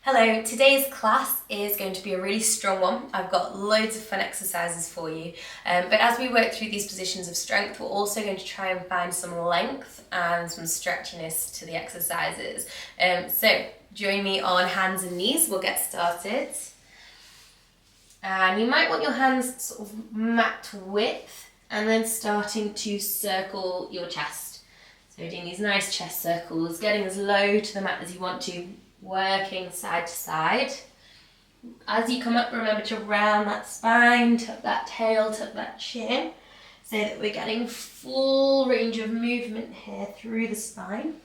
Hello, today's class is going to be a really strong one. I've got loads of fun exercises for you, but as we work through these positions of strength, we're also going to try and find some length and some stretchiness to the exercises. So join me on hands and knees, we'll get started. And you might want your hands sort of mat width and then starting to circle your chest. So doing these nice chest circles, getting as low to the mat as you want to, working side to side. As you come up, remember to round that spine, tuck that tail, tuck that chin, so that we're getting full range of movement here through the spine.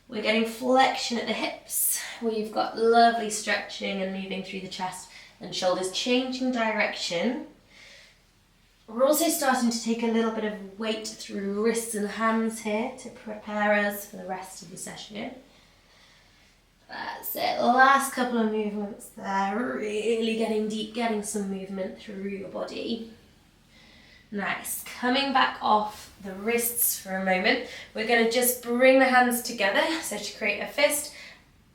We're getting flexion at the hips, where you've got lovely stretching and moving through the chest and shoulders, changing direction. We're also starting to take a little bit of weight through wrists and hands here to prepare us for the rest of the session. That's it, last couple of movements there, really getting deep, getting some movement through your body. Nice, coming back off the wrists for a moment, we're going to just bring the hands together, so to create a fist,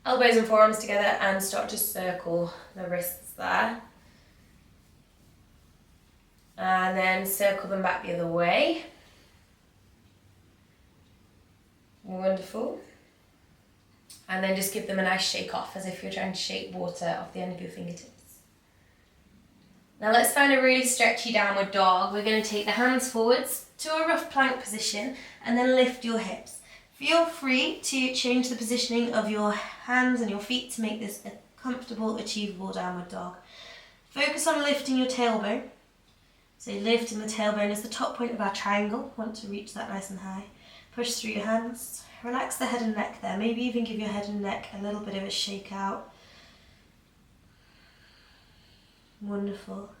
elbows and forearms together, and start to circle the wrists there. And then circle them back the other way. Wonderful. And then just give them a nice shake off, as if you're trying to shake water off the end of your fingertips. Now let's find a really stretchy downward dog. We're going to take the hands forwards to a rough plank position and then lift your hips. Feel free to change the positioning of your hands and your feet to make this a comfortable, achievable downward dog. Focus on lifting your tailbone. So lifting the tailbone is the top point of our triangle. Want to reach that nice and high. Push through your hands. Relax the head and neck there. Maybe even give your head and neck a little bit of a shake out. Wonderful.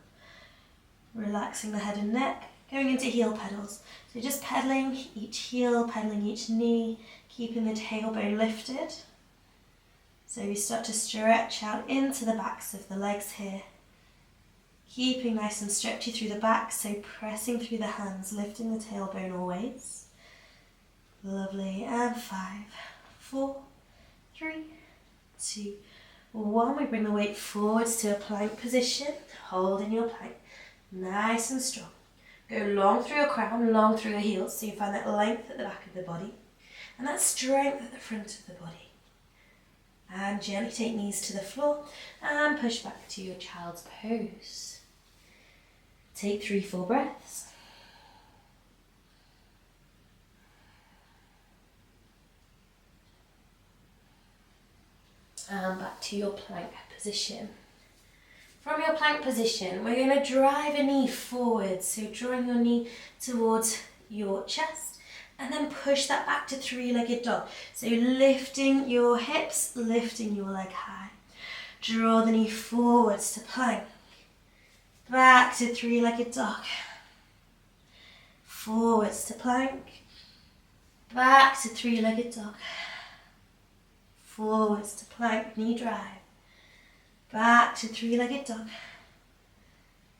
Relaxing the head and neck. Going into heel pedals. So just pedaling each heel, pedaling each knee, keeping the tailbone lifted. So we start to stretch out into the backs of the legs here. Keeping nice and stretchy through the back, so pressing through the hands, lifting the tailbone always. Lovely, and 5, 4, 3, 2, 1. We bring the weight forwards to a plank position, holding your plank, nice and strong. Go long through your crown, long through your heels, so you find that length at the back of the body, and that strength at the front of the body. And gently take knees to the floor, and push back to your child's pose. Take 3 full breaths. And back to your plank position. From your plank position, we're going to drive a knee forward, so drawing your knee towards your chest, and then push that back to 3-legged dog. So lifting your hips, lifting your leg high. Draw the knee forwards to plank, back to 3-legged dog, forwards to plank, back to 3-legged dog, forwards to plank, knee drive, back to 3-legged dog,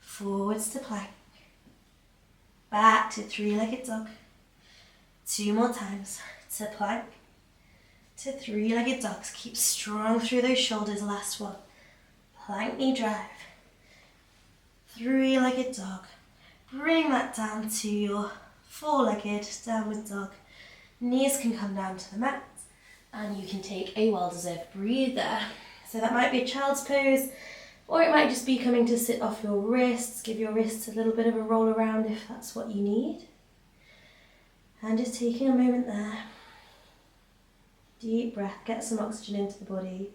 forwards to plank, back to 3-legged dog, 2 more times, to plank, to 3-legged dogs. Keep strong through those shoulders, last one, plank, knee drive, 3-legged dog, bring that down to your 4-legged downward dog, knees can come down to the mat, and you can take a well-deserved breather. So that might be a child's pose, or it might just be coming to sit off your wrists. Give your wrists a little bit of a roll around if that's what you need. And just taking a moment there. Deep breath, get some oxygen into the body.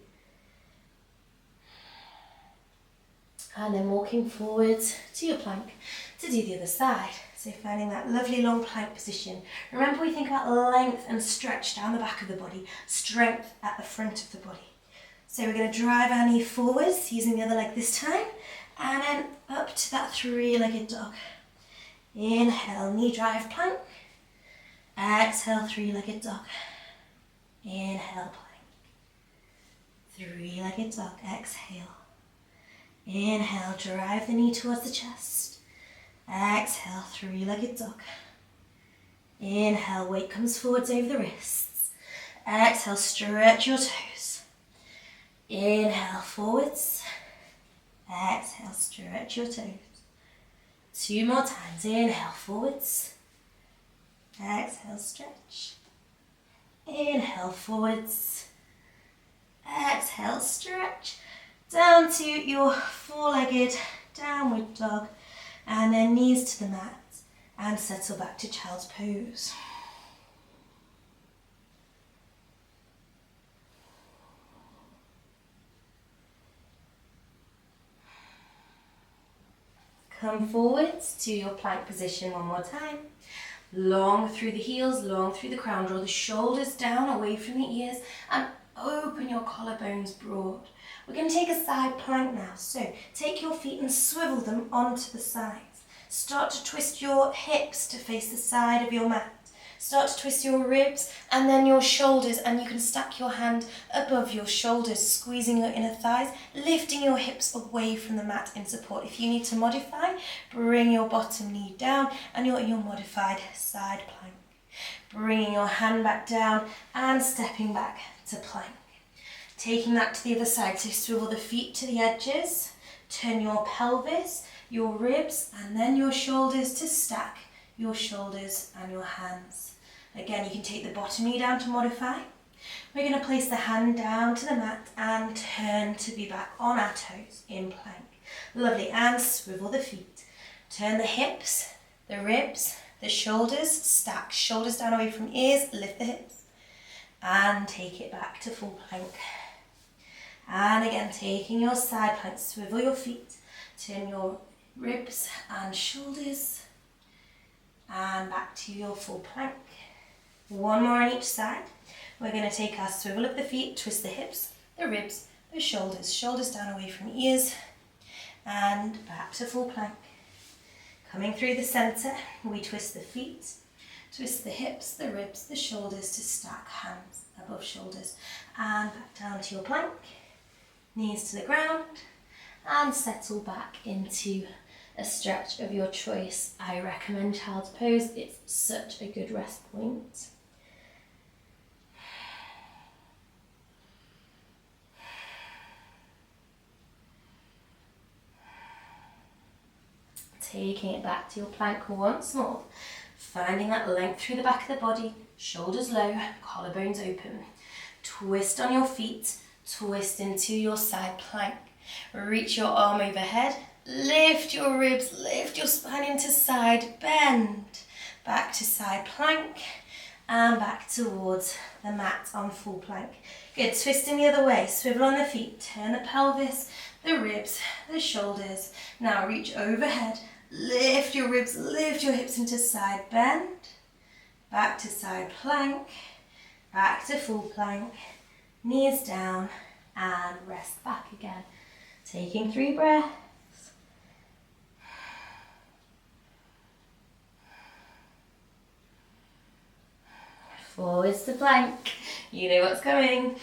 And then walking forwards to your plank to do the other side. So finding that lovely long plank position. Remember, we think about length and stretch down the back of the body, strength at the front of the body. So we're going to drive our knee forwards, using the other leg this time, and then up to that 3-legged dog. Inhale, knee drive, plank. Exhale, 3-legged dog. Inhale, plank. 3-legged dog, exhale. Inhale, drive the knee towards the chest. Exhale, 3-legged dog. Inhale, weight comes forwards over the wrists. Exhale, stretch your toes. Inhale forwards. Exhale, stretch your toes. 2 more times. Inhale forwards. Exhale, stretch. Inhale forwards. Exhale, stretch. Down to your four-legged downward dog. And then knees to the mat. And settle back to child's pose. Come forwards to your plank position one more time. Long through the heels, long through the crown. Draw the shoulders down away from the ears and open your collarbones broad. We're going to take a side plank now. So take your feet and swivel them onto the sides. Start to twist your hips to face the side of your mat. Start to twist your ribs and then your shoulders, and you can stack your hand above your shoulders, squeezing your inner thighs, lifting your hips away from the mat in support. If you need to modify, bring your bottom knee down and you're in your modified side plank. Bringing your hand back down and stepping back to plank. Taking that to the other side, so swivel the feet to the edges, turn your pelvis, your ribs and then your shoulders to stack your shoulders and your hands. Again, you can take the bottom knee down to modify. We're going to place the hand down to the mat and turn to be back on our toes in plank. Lovely, and swivel the feet. Turn the hips, the ribs, the shoulders, stack shoulders down away from ears, lift the hips and take it back to full plank. And again, taking your side plank, swivel your feet, turn your ribs and shoulders and back to your full plank. One more on each side. We're going to take our swivel of the feet, twist the hips, the ribs, the shoulders, shoulders down away from ears and back to full plank. Coming through the centre, we twist the feet, twist the hips, the ribs, the shoulders to stack hands above shoulders and back down to your plank. Knees to the ground and settle back into a stretch of your choice. I recommend child's pose. It's such a good rest point. Taking it back to your plank once more. Finding that length through the back of the body, shoulders low, collarbones open. Twist on your feet, twist into your side plank. Reach your arm overhead, lift your ribs, lift your spine into side bend. Back to side plank and back towards the mat on full plank. Good, twisting the other way, swivel on the feet, turn the pelvis, the ribs, the shoulders. Now reach overhead, lift your ribs, lift your hips into side bend. Back to side plank, back to full plank, knees down and rest back again. Taking 3 breaths. Forwards to plank. You know what's coming.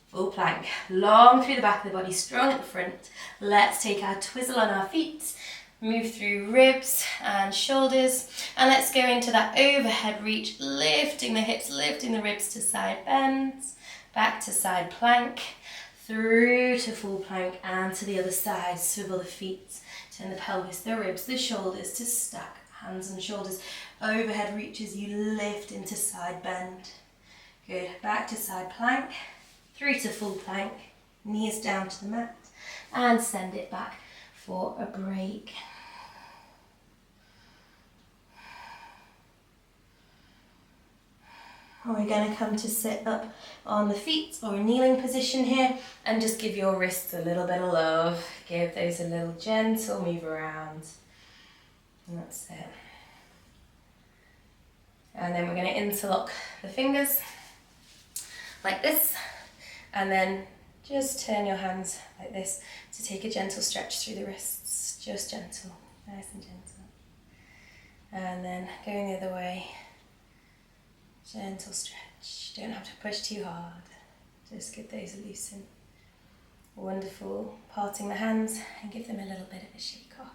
Full plank. Long through the back of the body, strong at the front. Let's take our twizzle on our feet. Move through ribs and shoulders. And let's go into that overhead reach, lifting the hips, lifting the ribs to side bends. Back to side plank. Through to full plank and to the other side. Swivel the feet, turn the pelvis, the ribs, the shoulders to stack hands and shoulders. Overhead reach as you lift into side bend. Good, back to side plank, through to full plank, knees down to the mat and send it back for a break. We're going to come to sit up on the feet or a kneeling position here and just give your wrists a little bit of love. Give those a little gentle move around. And that's it. And then we're going to interlock the fingers like this. And then just turn your hands like this to take a gentle stretch through the wrists. Just gentle, nice and gentle. And then going the other way. Gentle stretch, don't have to push too hard, just get those loosen. Wonderful, parting the hands and give them a little bit of a shake off.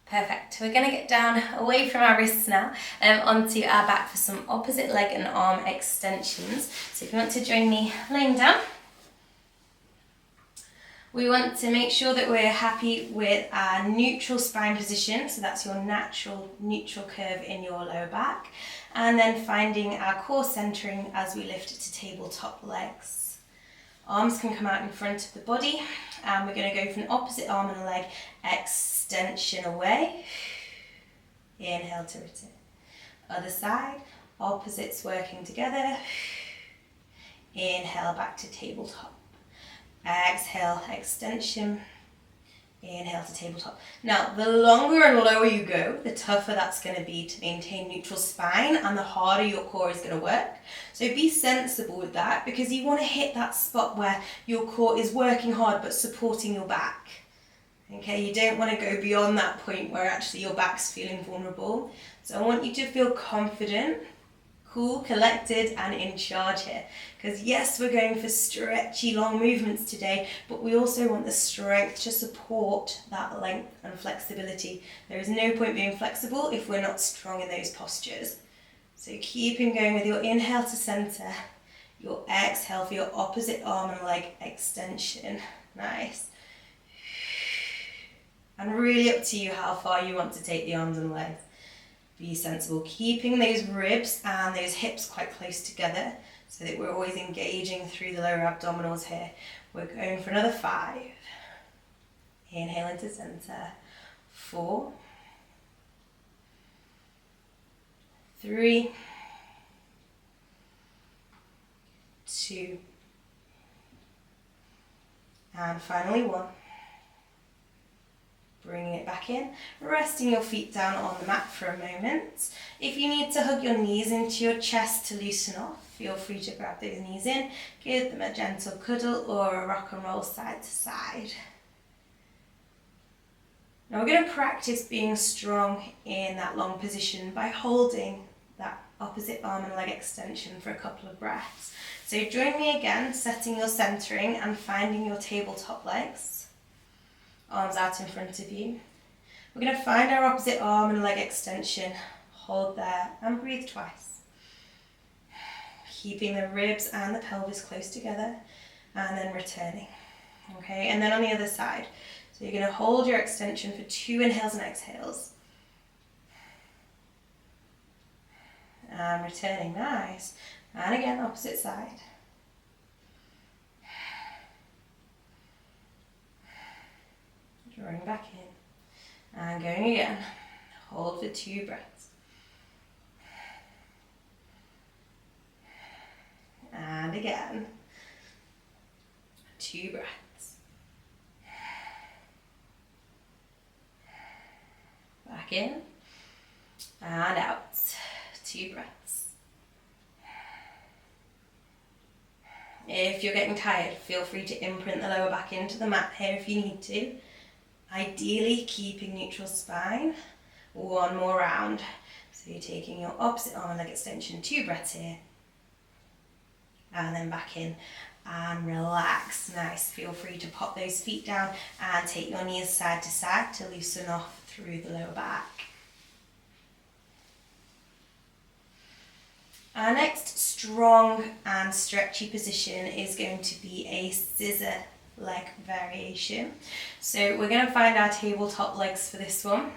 Perfect, we're going to get down away from our wrists now onto our back for some opposite leg and arm extensions. So if you want to join me laying down, We want to make sure that we're happy with our neutral spine position, so that's your natural neutral curve in your lower back, and then finding our core centering as we lift to tabletop legs. Arms can come out in front of the body, and we're going to go from opposite arm and leg extension away. Inhale to return. Other side, opposites working together. Inhale back to tabletop. Exhale, extension. Inhale to tabletop. Now, the longer and lower you go, the tougher that's going to be to maintain neutral spine, and the harder your core is going to work. So be sensible with that, because you want to hit that spot where your core is working hard but supporting your back. Okay, you don't want to go beyond that point where actually your back's feeling vulnerable. So I want you to feel confident, cool, collected, and in charge here. Because yes, we're going for stretchy, long movements today, but we also want the strength to support that length and flexibility. There is no point being flexible if we're not strong in those postures. So keeping going with your inhale to center, your exhale for your opposite arm and leg extension. Nice. And really up to you how far you want to take the arms and legs. Be sensible, keeping those ribs and those hips quite close together so that we're always engaging through the lower abdominals here. We're going for another 5. Inhale into center. 4, 3, 2, and finally 1. Bringing it back in, resting your feet down on the mat for a moment. If you need to hug your knees into your chest to loosen off, feel free to grab those knees in, give them a gentle cuddle or a rock and roll side to side. Now we're going to practice being strong in that long position by holding that opposite arm and leg extension for a couple of breaths. So join me again, setting your centering and finding your tabletop legs. Arms out in front of you. We're going to find our opposite arm and leg extension. Hold there and breathe twice. Keeping the ribs and the pelvis close together, and then returning. Okay, and then on the other side. So you're going to hold your extension for 2 inhales and exhales. And returning, nice. And again, opposite side. Drawing back in and going again. Hold for 2 breaths. And again. 2 breaths. Back in and out. 2 breaths. If you're getting tired, feel free to imprint the lower back into the mat here if you need to. Ideally, keeping neutral spine. 1 more round. So you're taking your opposite arm and leg extension, 2 breaths here. And then back in and relax. Nice. Feel free to pop those feet down and take your knees side to side to loosen off through the lower back. Our next strong and stretchy position is going to be a scissor leg variation. So we're going to find our tabletop legs for this one.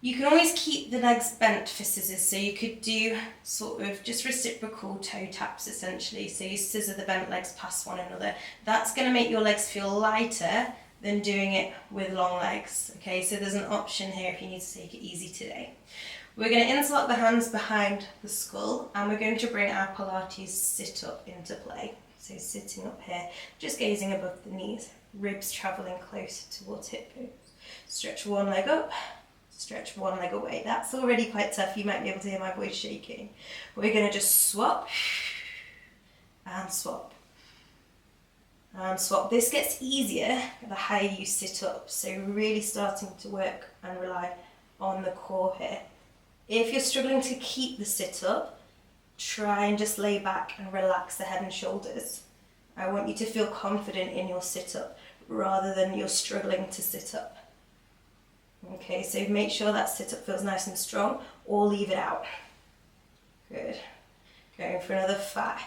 You can always keep the legs bent for scissors, so you could do sort of just reciprocal toe taps essentially. So you scissor the bent legs past one another. That's going to make your legs feel lighter than doing it with long legs. Okay, so there's an option here if you need to take it easy today. We're going to interlock the hands behind the skull, and we're going to bring our Pilates sit up into play. So sitting up here, just gazing above the knees, ribs travelling closer towards hip bones. Stretch one leg up, stretch one leg away. That's already quite tough. You might be able to hear my voice shaking. We're going to just swap and swap and swap. This gets easier the higher you sit up. So really starting to work and rely on the core here. If you're struggling to keep the sit up, try and just lay back and relax the head and shoulders. I want you to feel confident in your sit up rather than you're struggling to sit up. Okay, so make sure that sit up feels nice and strong, or leave it out. Good. Going for another 5,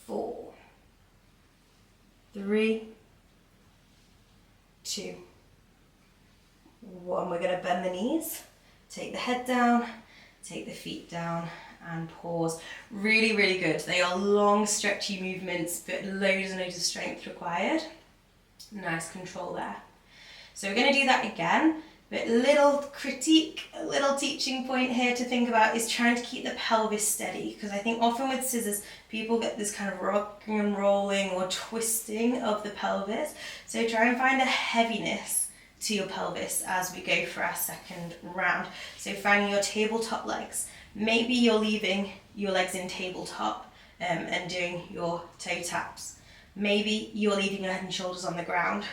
4, 3, 3, 2, 1. We're going to bend the knees, take the head down, take the feet down, and pause. Really, really good. They are long, stretchy movements, but loads and loads of strength required. Nice control there. So we're going to do that again, but little critique, a little teaching point here to think about is trying to keep the pelvis steady, because I think often with scissors, people get this kind of rocking and rolling or twisting of the pelvis. So try and find a heaviness to your pelvis as we go for our second round. So finding your tabletop legs. Maybe you're leaving your legs in tabletop and doing your toe taps. Maybe you're leaving your head and shoulders on the ground.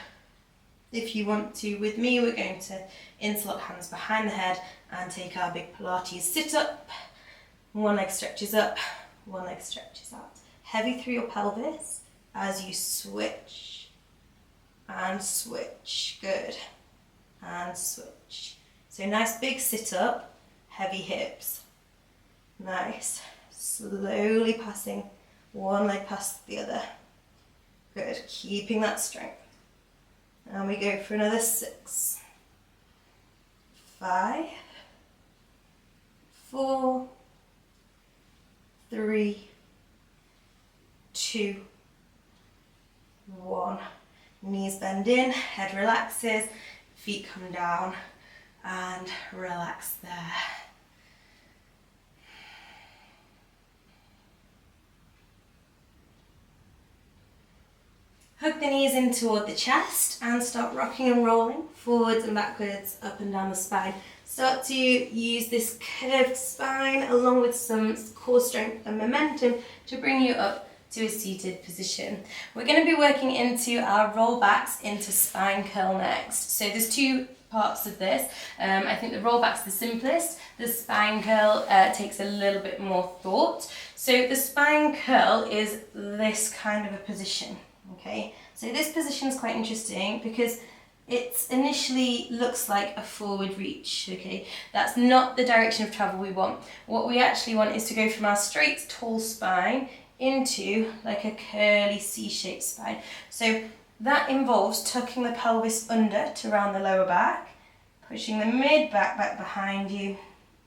If you want to, with me, we're going to interlock hands behind the head and take our big Pilates sit up. One leg stretches up, one leg stretches out. Heavy through your pelvis as you switch and switch. Good. And switch. So nice big sit up, heavy hips. Nice. Slowly passing one leg past the other. Good. Keeping that strength. And we go for another 6, 5, 4, 3, 2, 1. Knees bend in, head relaxes, feet come down, and relax there. Hug the knees in toward the chest and start rocking and rolling forwards and backwards, up and down the spine. Start to use this curved spine along with some core strength and momentum to bring you up to a seated position. We're going to be working into our rollbacks into spine curl next. So there's 2 parts of this. I think the rollback's the simplest. The spine curl takes a little bit more thought. So the spine curl is this kind of a position. Okay, so this position is quite interesting because it initially looks like a forward reach. Okay, that's not the direction of travel we want. What we actually want is to go from our straight tall spine into like a curly C-shaped spine. So that involves tucking the pelvis under to round the lower back, pushing the mid back behind you,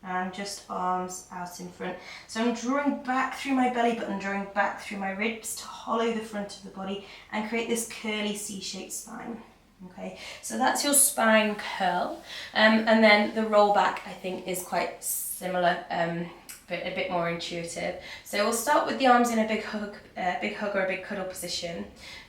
and just arms out in front. So I'm drawing back through my belly button, drawing back through my ribs to hollow the front of the body and create this curly C-shaped spine. Okay, so that's your spine curl. And then the roll back, I think, is quite similar, but a bit more intuitive. So we'll start with the arms in a big hug or a big cuddle position.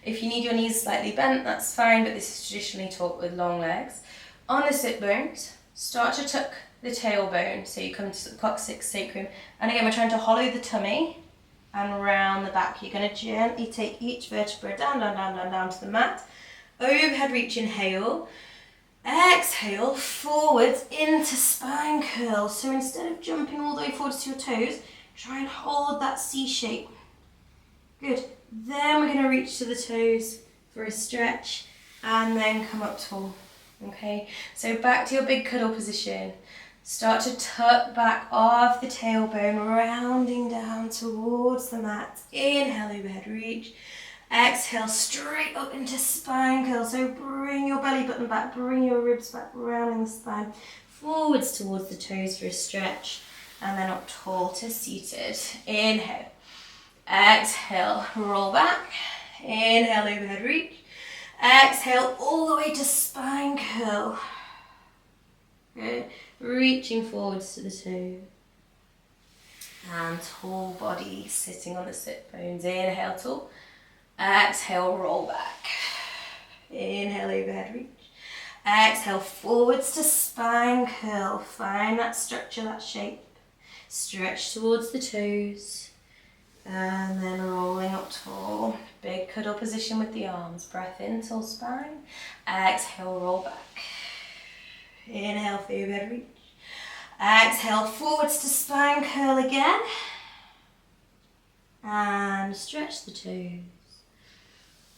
If you need your knees slightly bent, that's fine, but this is traditionally taught with long legs. On the sit bones, start to tuck the tailbone, so you come to the coccyx sacrum, and again we're trying to hollow the tummy and round the back. You're going to gently take each vertebra down to the mat. Overhead reach, inhale. Exhale, forwards into spine curl. So instead of jumping all the way forwards to your toes, try and hold that C shape. Good. Then we're going to reach to the toes for a stretch and then come up tall. Okay, so back to your big cuddle position. Start to tuck back off the tailbone, rounding down towards the mat. Inhale, overhead reach. Exhale, straight up into spine curl. So bring your belly button back, bring your ribs back, rounding the spine. Forwards towards the toes for a stretch. And then up tall to seated. Inhale. Exhale, roll back. Inhale, overhead reach. Exhale, all the way to spine curl. Good. Reaching forwards to the toe. And tall body sitting on the sit bones. Inhale, tall. Exhale, roll back. Inhale, overhead reach. Exhale, forwards to spine curl. Find that structure, that shape. Stretch towards the toes. And then rolling up tall. Big cuddle position with the arms. Breath in, tall spine. Exhale, roll back. Inhale for your overhead reach. Exhale, forwards to spine curl again. And stretch the toes.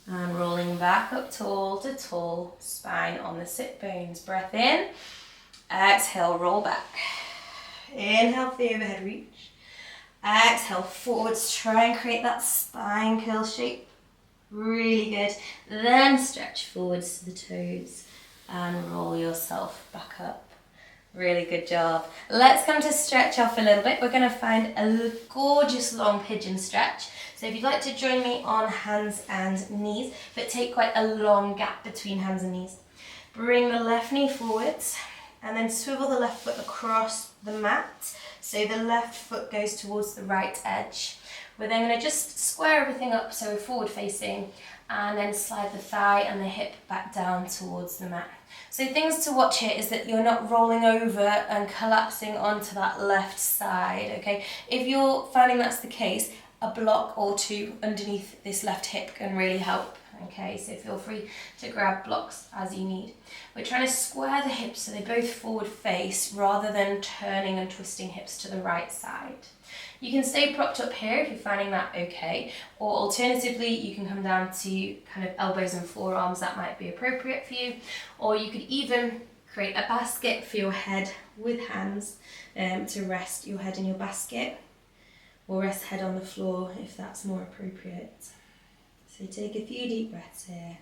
And rolling back up tall to tall. Spine on the sit bones. Breath in. Exhale, roll back. Inhale for your overhead reach. Exhale, forwards. Try and create that spine curl shape. Really good. Then stretch forwards to the toes and roll yourself back up. Really good job. Let's come to stretch off a little bit. We're going to find a gorgeous long pigeon stretch. So if you'd like to join me on hands and knees, but take quite a long gap between hands and knees. Bring the left knee forwards and then swivel the left foot across the mat. So the left foot goes towards the right edge. We're then going to just square everything up so we're forward facing, and then slide the thigh and the hip back down towards the mat. So things to watch here is that you're not rolling over and collapsing onto that left side, okay? If you're finding that's the case, a block or two underneath this left hip can really help, okay? So feel free to grab blocks as you need. We're trying to square the hips so they both forward face rather than turning and twisting hips to the right side. You can stay propped up here if you're finding that okay, or alternatively you can come down to kind of elbows and forearms. That might be appropriate for you, or you could even create a basket for your head with hands to rest your head in your basket, or rest head on the floor if that's more appropriate. So take a few deep breaths here.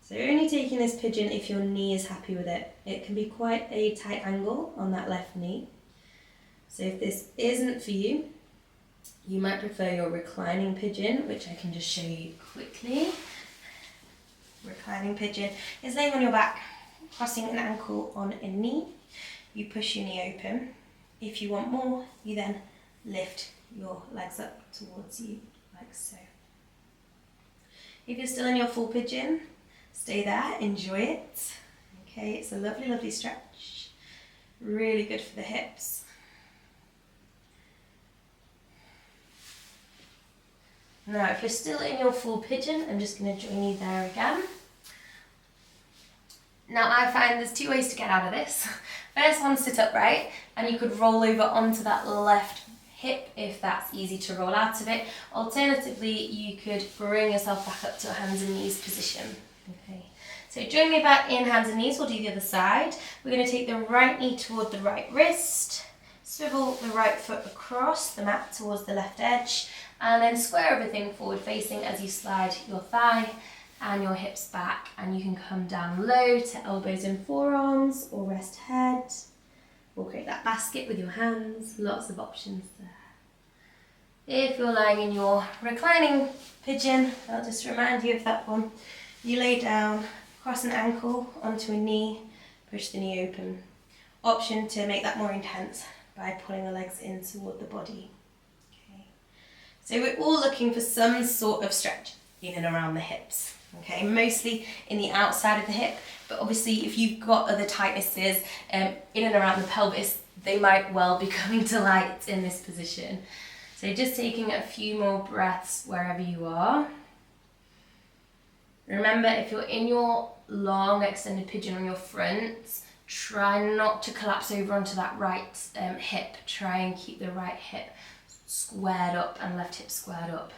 So you're only taking this pigeon if your knee is happy with it. It can be quite a tight angle on that left knee. So if this isn't for you, you might prefer your reclining pigeon, which I can just show you quickly. Reclining pigeon is laying on your back, crossing an ankle on a knee. You push your knee open. If you want more, you then lift your legs up towards you, like so. If you're still in your full pigeon, stay there, enjoy it. Okay, it's a lovely, lovely stretch. Really good for the hips. Now, if you're still in your full pigeon, I'm just going to join you there again. Now, I find there's two ways to get out of this. First one, sit upright, and you could roll over onto that left hip if that's easy to roll out of it. Alternatively, you could bring yourself back up to a hands and knees position. Okay, so join me back in hands and knees. We'll do the other side. We're going to take the right knee toward the right wrist, swivel the right foot across the mat towards the left edge, and then square everything forward facing as you slide your thigh and your hips back, and you can come down low to elbows and forearms or rest head, or create that basket with your hands. Lots of options there. If you're lying in your reclining pigeon, I'll just remind you of that one. You lay down, cross an ankle onto a knee, push the knee open. Option to make that more intense by pulling the legs in toward the body. Okay. So we're all looking for some sort of stretch in and around the hips. Okay, mostly in the outside of the hip, but obviously if you've got other tightnesses in and around the pelvis, they might well be coming to light in this position. So just taking a few more breaths wherever you are. Remember, if you're in your long extended pigeon on your front, try not to collapse over onto that right hip. Try and keep the right hip squared up and left hip squared up.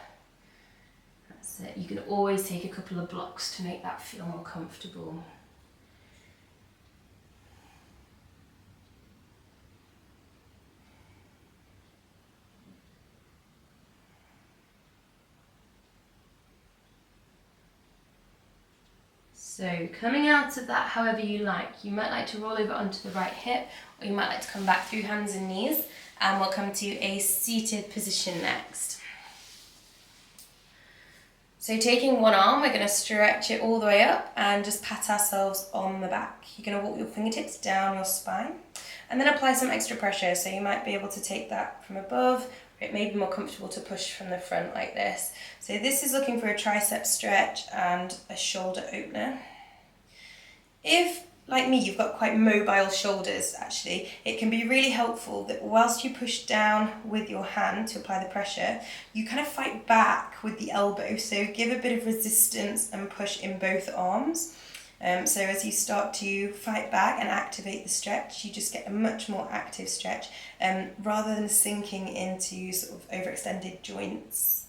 That's it. You can always take a couple of blocks to make that feel more comfortable. So coming out of that however you like. You might like to roll over onto the right hip, or you might like to come back through hands and knees, and we'll come to a seated position next. So taking one arm, we're going to stretch it all the way up and just pat ourselves on the back. You're going to walk your fingertips down your spine and then apply some extra pressure. So you might be able to take that from above, or it may be more comfortable to push from the front like this. So this is looking for a tricep stretch and a shoulder opener. If, like me, you've got quite mobile shoulders actually, it can be really helpful that whilst you push down with your hand to apply the pressure, you kind of fight back with the elbow. So give a bit of resistance and push in both arms. So as you start to fight back and activate the stretch, you just get a much more active stretch rather than sinking into sort of overextended joints.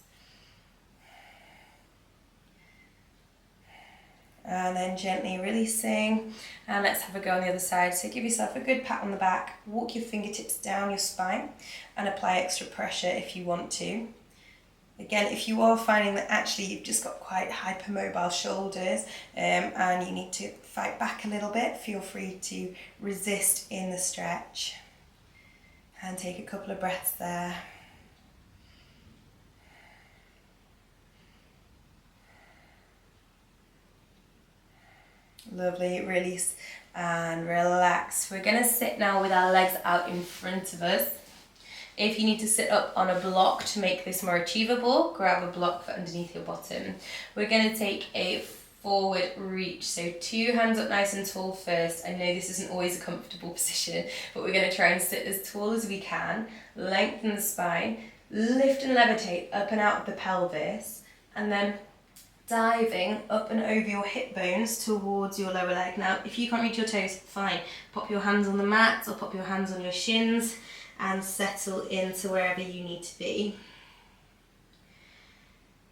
And then gently releasing, and let's have a go on the other side. So give yourself a good pat on the back, walk your fingertips down your spine and apply extra pressure if you want to. Again, if you are finding that actually you've just got quite hypermobile shoulders and you need to fight back a little bit, feel free to resist in the stretch and take a couple of breaths there. Lovely, release and relax. We're going to sit now with our legs out in front of us. If you need to sit up on a block to make this more achievable, grab a block for underneath your bottom. We're going to take a forward reach, so 2 hands up nice and tall first. I know this isn't always a comfortable position, but we're going to try and sit as tall as we can, lengthen the spine, lift and levitate up and out of the pelvis, and then diving up and over your hip bones towards your lower leg. Now, if you can't reach your toes, fine. Pop your hands on the mat or pop your hands on your shins and settle into wherever you need to be.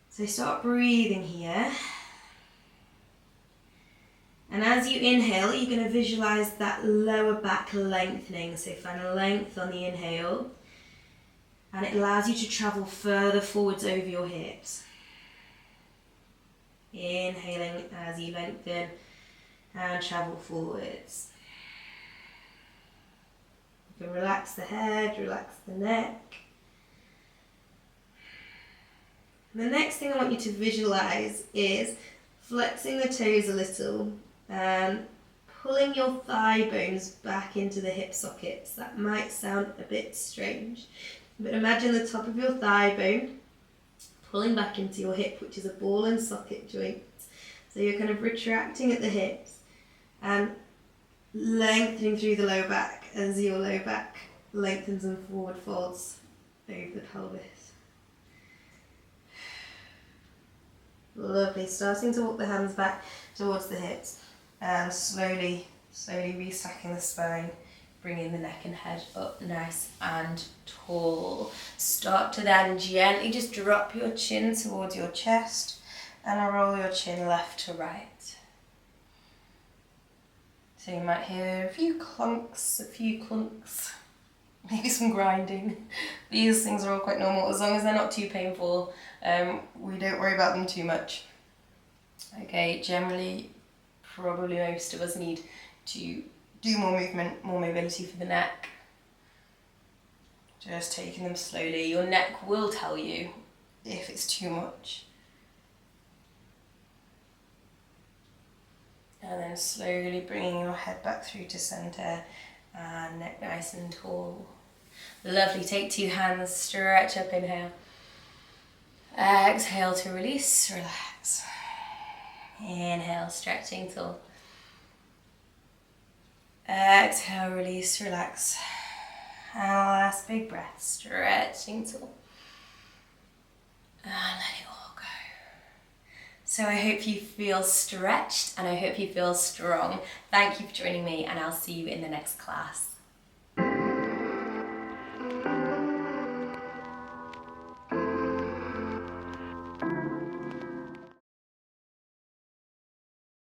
So start breathing here. And as you inhale, you're going to visualize that lower back lengthening. So find a length on the inhale. And it allows you to travel further forwards over your hips. Inhaling as you lengthen and travel forwards. You can relax the head, relax the neck. And the next thing I want you to visualize is flexing the toes a little and pulling your thigh bones back into the hip sockets. That might sound a bit strange, but imagine the top of your thigh bone pulling back into your hip, which is a ball and socket joint. So you're kind of retracting at the hips and lengthening through the low back as your low back lengthens and forward folds over the pelvis. Lovely. Starting to walk the hands back towards the hips and slowly restacking the spine, bringing the neck and head up nice and tall. Start to then gently just drop your chin towards your chest and roll your chin left to right. So you might hear a few clunks, maybe some grinding. These things are all quite normal as long as they're not too painful. We don't worry about them too much. Okay, generally, probably most of us need to do more movement, more mobility for the neck. Just taking them slowly. Your neck will tell you if it's too much. And then slowly bringing your head back through to centre and neck nice and tall. Lovely. Take 2 hands, stretch up, inhale. Exhale to release, relax. Inhale, stretching tall. Exhale, release, relax. And last big breath, stretching tall. And let it all go. So I hope you feel stretched and I hope you feel strong. Thank you for joining me and I'll see you in the next class.